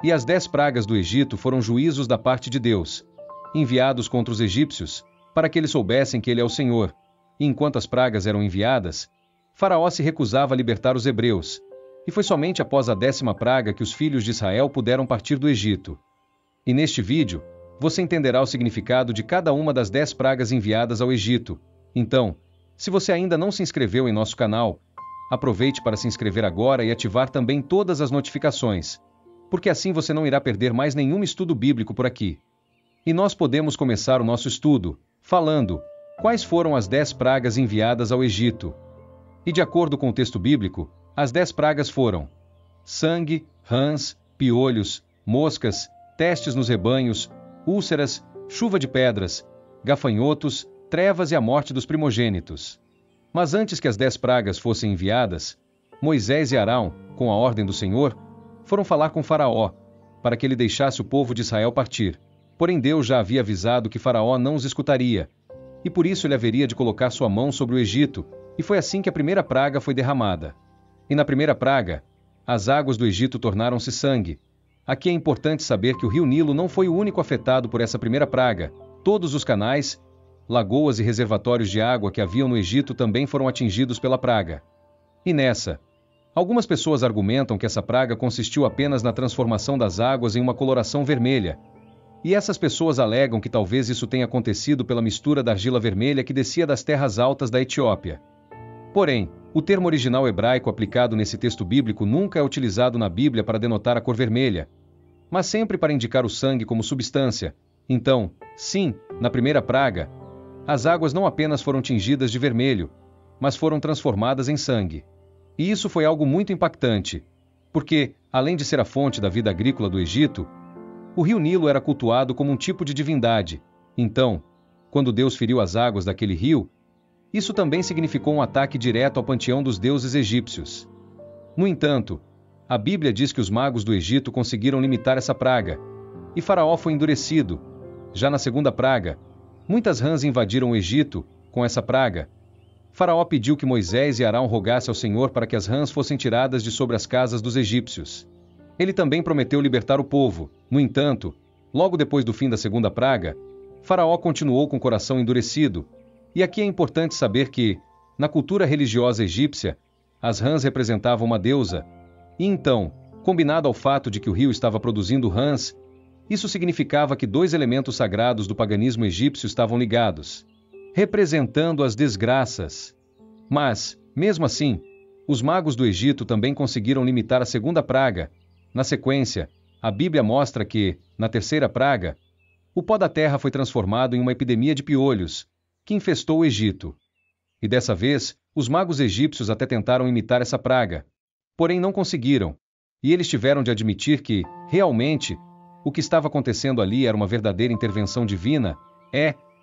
E as 10 pragas do Egito foram juízos da parte de Deus, enviados contra os egípcios, para que eles soubessem que Ele é o Senhor. E enquanto as pragas eram enviadas, Faraó se recusava a libertar os hebreus, e foi somente após a 10ª praga que os filhos de Israel puderam partir do Egito. E neste vídeo, você entenderá o significado de cada uma das 10 pragas enviadas ao Egito. Então, se você ainda não se inscreveu em nosso canal, aproveite para se inscrever agora e ativar também todas as notificações, porque assim você não irá perder mais nenhum estudo bíblico por aqui. E nós podemos começar o nosso estudo, falando quais foram as 10 pragas enviadas ao Egito. E de acordo com o texto bíblico, as 10 pragas foram sangue, rãs, piolhos, moscas, testes nos rebanhos, úlceras, chuva de pedras, gafanhotos, trevas e a morte dos primogênitos. Mas antes que as 10 pragas fossem enviadas, Moisés e Arão, com a ordem do Senhor, foram falar com Faraó, para que ele deixasse o povo de Israel partir. Porém Deus já havia avisado que Faraó não os escutaria, e por isso ele haveria de colocar sua mão sobre o Egito, e foi assim que a primeira praga foi derramada. E na primeira praga, as águas do Egito tornaram-se sangue. Aqui é importante saber que o rio Nilo não foi o único afetado por essa primeira praga. Todos os canais, lagoas e reservatórios de água que haviam no Egito também foram atingidos pela praga. E nessa, algumas pessoas argumentam que essa praga consistiu apenas na transformação das águas em uma coloração vermelha. E essas pessoas alegam que talvez isso tenha acontecido pela mistura da argila vermelha que descia das terras altas da Etiópia. Porém, o termo original hebraico aplicado nesse texto bíblico nunca é utilizado na Bíblia para denotar a cor vermelha, mas sempre para indicar o sangue como substância. Então, sim, na primeira praga, as águas não apenas foram tingidas de vermelho, mas foram transformadas em sangue. E isso foi algo muito impactante, porque, além de ser a fonte da vida agrícola do Egito, o rio Nilo era cultuado como um tipo de divindade. Então, quando Deus feriu as águas daquele rio, isso também significou um ataque direto ao panteão dos deuses egípcios. No entanto, a Bíblia diz que os magos do Egito conseguiram limitar essa praga, e Faraó foi endurecido. Já na segunda praga, muitas rãs invadiram o Egito. Com essa praga, Faraó pediu que Moisés e Arão rogassem ao Senhor para que as rãs fossem tiradas de sobre as casas dos egípcios. Ele também prometeu libertar o povo. No entanto, logo depois do fim da segunda praga, Faraó continuou com o coração endurecido. E aqui é importante saber que, na cultura religiosa egípcia, as rãs representavam uma deusa. E então, combinado ao fato de que o rio estava produzindo rãs, isso significava que 2 elementos sagrados do paganismo egípcio estavam ligados, representando as desgraças. Mas, mesmo assim, os magos do Egito também conseguiram limitar a segunda praga. Na sequência, a Bíblia mostra que, na terceira praga, o pó da terra foi transformado em uma epidemia de piolhos, que infestou o Egito. E dessa vez, os magos egípcios até tentaram imitar essa praga, porém não conseguiram, e eles tiveram de admitir que, realmente, o que estava acontecendo ali era uma verdadeira intervenção divina.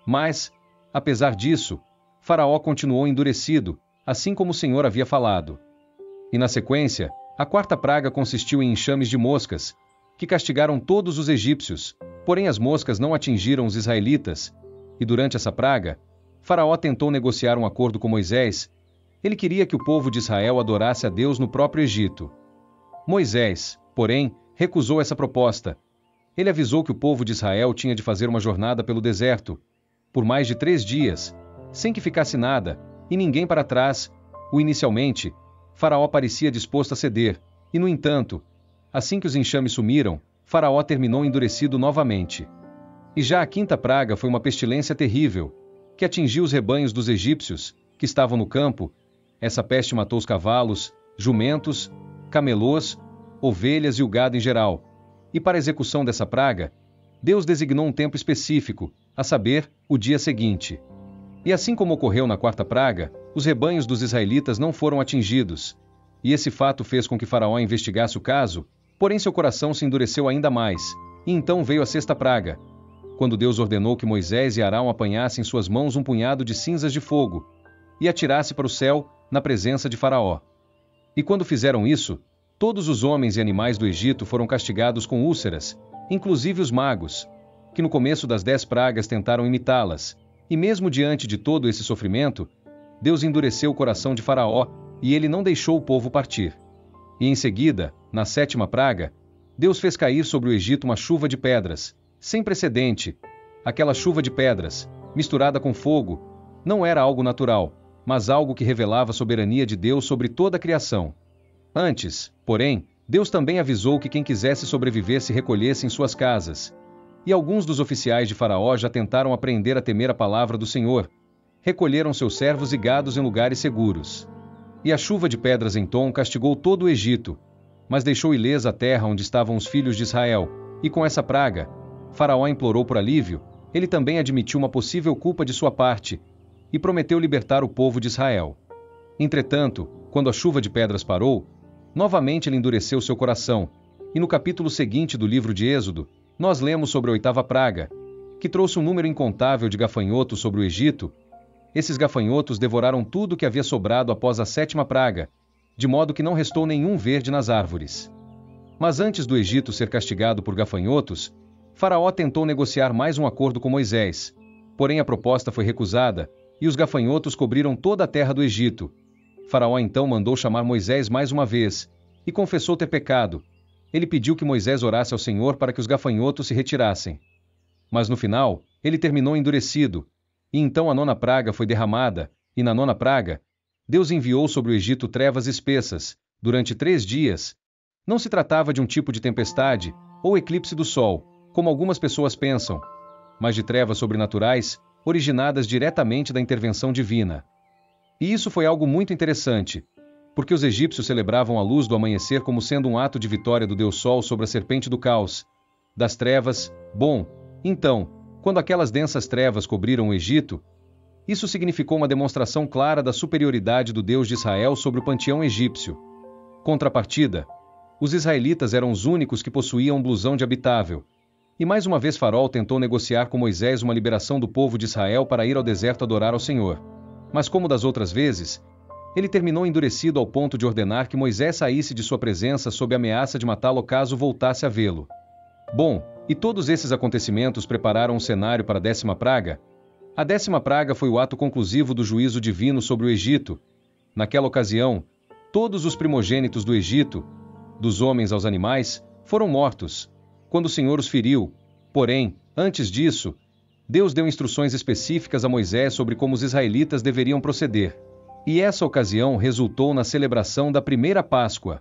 Mas, apesar disso, Faraó continuou endurecido, assim como o Senhor havia falado. E na sequência, a quarta praga consistiu em enxames de moscas, que castigaram todos os egípcios, porém as moscas não atingiram os israelitas, e durante essa praga, Faraó tentou negociar um acordo com Moisés. Ele queria que o povo de Israel adorasse a Deus no próprio Egito. Moisés, porém, recusou essa proposta. Ele avisou que o povo de Israel tinha de fazer uma jornada pelo deserto, por mais de 3 dias, sem que ficasse nada, e ninguém para trás. Inicialmente, Faraó parecia disposto a ceder, e no entanto, assim que os enxames sumiram, Faraó terminou endurecido novamente. E já a quinta praga foi uma pestilência terrível, que atingiu os rebanhos dos egípcios, que estavam no campo. Essa peste matou os cavalos, jumentos, camelôs, ovelhas e o gado em geral. E para a execução dessa praga, Deus designou um tempo específico, a saber, o dia seguinte. E assim como ocorreu na quarta praga, os rebanhos dos israelitas não foram atingidos. E esse fato fez com que Faraó investigasse o caso, porém seu coração se endureceu ainda mais. E então veio a sexta praga, quando Deus ordenou que Moisés e Arão apanhassem em suas mãos um punhado de cinzas de fogo, e atirasse para o céu, na presença de Faraó. E quando fizeram isso, todos os homens e animais do Egito foram castigados com úlceras, inclusive os magos, que no começo das 10 pragas tentaram imitá-las. E mesmo diante de todo esse sofrimento, Deus endureceu o coração de Faraó, e ele não deixou o povo partir. E em seguida, na sétima praga, Deus fez cair sobre o Egito uma chuva de pedras, sem precedente. Aquela chuva de pedras, misturada com fogo, não era algo natural, mas algo que revelava a soberania de Deus sobre toda a criação. Antes, porém, Deus também avisou que quem quisesse sobreviver se recolhesse em suas casas. E alguns dos oficiais de Faraó já tentaram aprender a temer a palavra do Senhor. Recolheram seus servos e gados em lugares seguros. E a chuva de pedras então castigou todo o Egito, mas deixou ilesa a terra onde estavam os filhos de Israel, e com essa praga, Faraó implorou por alívio. Ele também admitiu uma possível culpa de sua parte, e prometeu libertar o povo de Israel. Entretanto, quando a chuva de pedras parou, novamente ele endureceu seu coração, e no capítulo seguinte do livro de Êxodo, nós lemos sobre a 8ª praga, que trouxe um número incontável de gafanhotos sobre o Egito. Esses gafanhotos devoraram tudo que havia sobrado após a 7ª praga, de modo que não restou nenhum verde nas árvores. Mas antes do Egito ser castigado por gafanhotos, Faraó tentou negociar mais um acordo com Moisés, porém a proposta foi recusada, e os gafanhotos cobriram toda a terra do Egito. Faraó então mandou chamar Moisés mais uma vez, e confessou ter pecado. Ele pediu que Moisés orasse ao Senhor para que os gafanhotos se retirassem. Mas no final, ele terminou endurecido, e então a 9ª praga foi derramada, e na 9ª praga, Deus enviou sobre o Egito trevas espessas, durante 3 dias. Não se tratava de um tipo de tempestade, ou eclipse do sol, como algumas pessoas pensam, mas de trevas sobrenaturais, originadas diretamente da intervenção divina. E isso foi algo muito interessante, porque os egípcios celebravam a luz do amanhecer como sendo um ato de vitória do Deus Sol sobre a serpente do caos, das trevas. Bom, então, quando aquelas densas trevas cobriram o Egito, isso significou uma demonstração clara da superioridade do Deus de Israel sobre o panteão egípcio. Contrapartida, os israelitas eram os únicos que possuíam um blusão de habitável. E mais uma vez Faraó tentou negociar com Moisés uma liberação do povo de Israel para ir ao deserto adorar ao Senhor. Mas como das outras vezes, ele terminou endurecido ao ponto de ordenar que Moisés saísse de sua presença sob ameaça de matá-lo caso voltasse a vê-lo. Bom, e todos esses acontecimentos prepararam um cenário para a 10ª praga. A 10ª praga foi o ato conclusivo do juízo divino sobre o Egito. Naquela ocasião, todos os primogênitos do Egito, dos homens aos animais, foram mortos, quando o Senhor os feriu. Porém, antes disso, Deus deu instruções específicas a Moisés sobre como os israelitas deveriam proceder. E essa ocasião resultou na celebração da primeira Páscoa.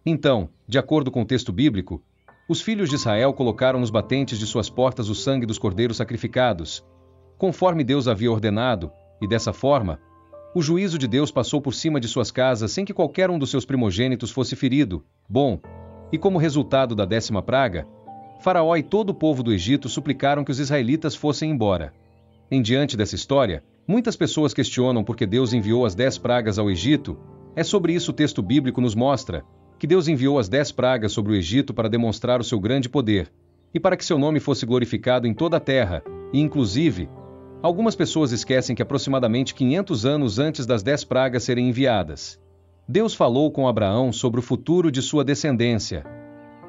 Então, de acordo com o texto bíblico, os filhos de Israel colocaram nos batentes de suas portas o sangue dos cordeiros sacrificados, conforme Deus havia ordenado, e dessa forma, o juízo de Deus passou por cima de suas casas sem que qualquer um dos seus primogênitos fosse ferido. Bom, e como resultado da 10ª praga, Faraó e todo o povo do Egito suplicaram que os israelitas fossem embora. Em diante dessa história, muitas pessoas questionam por que Deus enviou as 10 pragas ao Egito. É sobre isso o texto bíblico nos mostra, que Deus enviou as 10 pragas sobre o Egito para demonstrar o seu grande poder, e para que seu nome fosse glorificado em toda a terra, e inclusive, algumas pessoas esquecem que aproximadamente 500 anos antes das 10 pragas serem enviadas, Deus falou com Abraão sobre o futuro de sua descendência.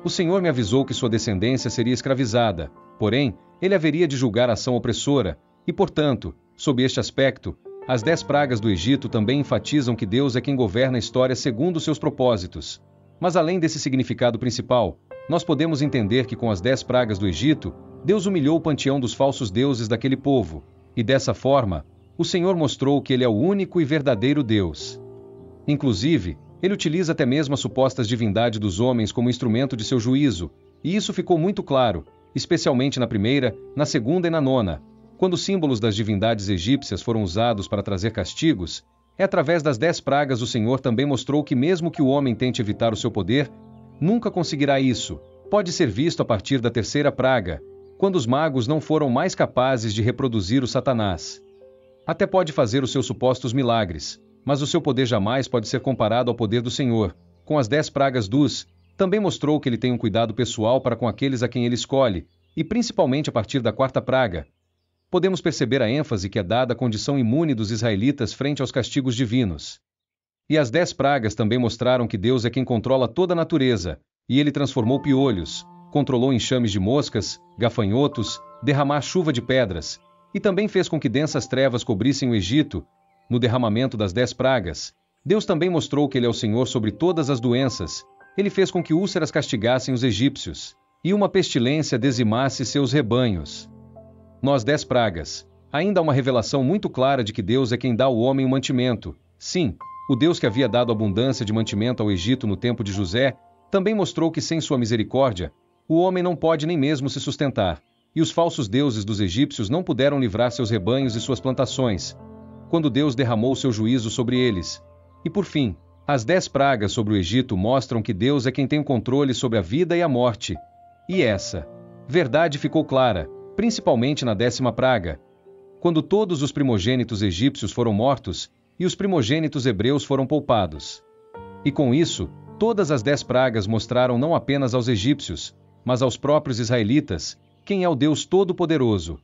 O Senhor me avisou que sua descendência seria escravizada, porém, ele haveria de julgar a ação opressora, e portanto, sob este aspecto, as 10 pragas do Egito também enfatizam que Deus é quem governa a história segundo seus propósitos. Mas além desse significado principal, nós podemos entender que com as 10 pragas do Egito, Deus humilhou o panteão dos falsos deuses daquele povo, e dessa forma, o Senhor mostrou que ele é o único e verdadeiro Deus. Inclusive, ele utiliza até mesmo as supostas divindades dos homens como instrumento de seu juízo, e isso ficou muito claro, especialmente na 1ª, na 2ª e na 9ª, quando os símbolos das divindades egípcias foram usados para trazer castigos. É através das 10 pragas o Senhor também mostrou que mesmo que o homem tente evitar o seu poder, nunca conseguirá isso. Pode ser visto a partir da 3ª praga, quando os magos não foram mais capazes de reproduzir o Satanás. Até pode fazer os seus supostos milagres, mas o seu poder jamais pode ser comparado ao poder do Senhor. Com as 10 pragas também mostrou que ele tem um cuidado pessoal para com aqueles a quem ele escolhe, e principalmente a partir da 4ª praga. Podemos perceber a ênfase que é dada à condição imune dos israelitas frente aos castigos divinos. E as 10 pragas também mostraram que Deus é quem controla toda a natureza, e ele transformou piolhos, controlou enxames de moscas, gafanhotos, derramar chuva de pedras, e também fez com que densas trevas cobrissem o Egito. No derramamento das 10 pragas, Deus também mostrou que ele é o Senhor sobre todas as doenças, ele fez com que úlceras castigassem os egípcios, e uma pestilência dizimasse seus rebanhos. Nós 10 pragas. Ainda há uma revelação muito clara de que Deus é quem dá ao homem o mantimento. Sim, o Deus que havia dado abundância de mantimento ao Egito no tempo de José, também mostrou que sem sua misericórdia, o homem não pode nem mesmo se sustentar, e os falsos deuses dos egípcios não puderam livrar seus rebanhos e suas plantações, quando Deus derramou seu juízo sobre eles. E por fim, as 10 pragas sobre o Egito mostram que Deus é quem tem o controle sobre a vida e a morte. E essa verdade ficou clara, principalmente na 10ª praga, quando todos os primogênitos egípcios foram mortos, e os primogênitos hebreus foram poupados. E com isso, todas as 10 pragas mostraram não apenas aos egípcios, mas aos próprios israelitas, quem é o Deus Todo-Poderoso.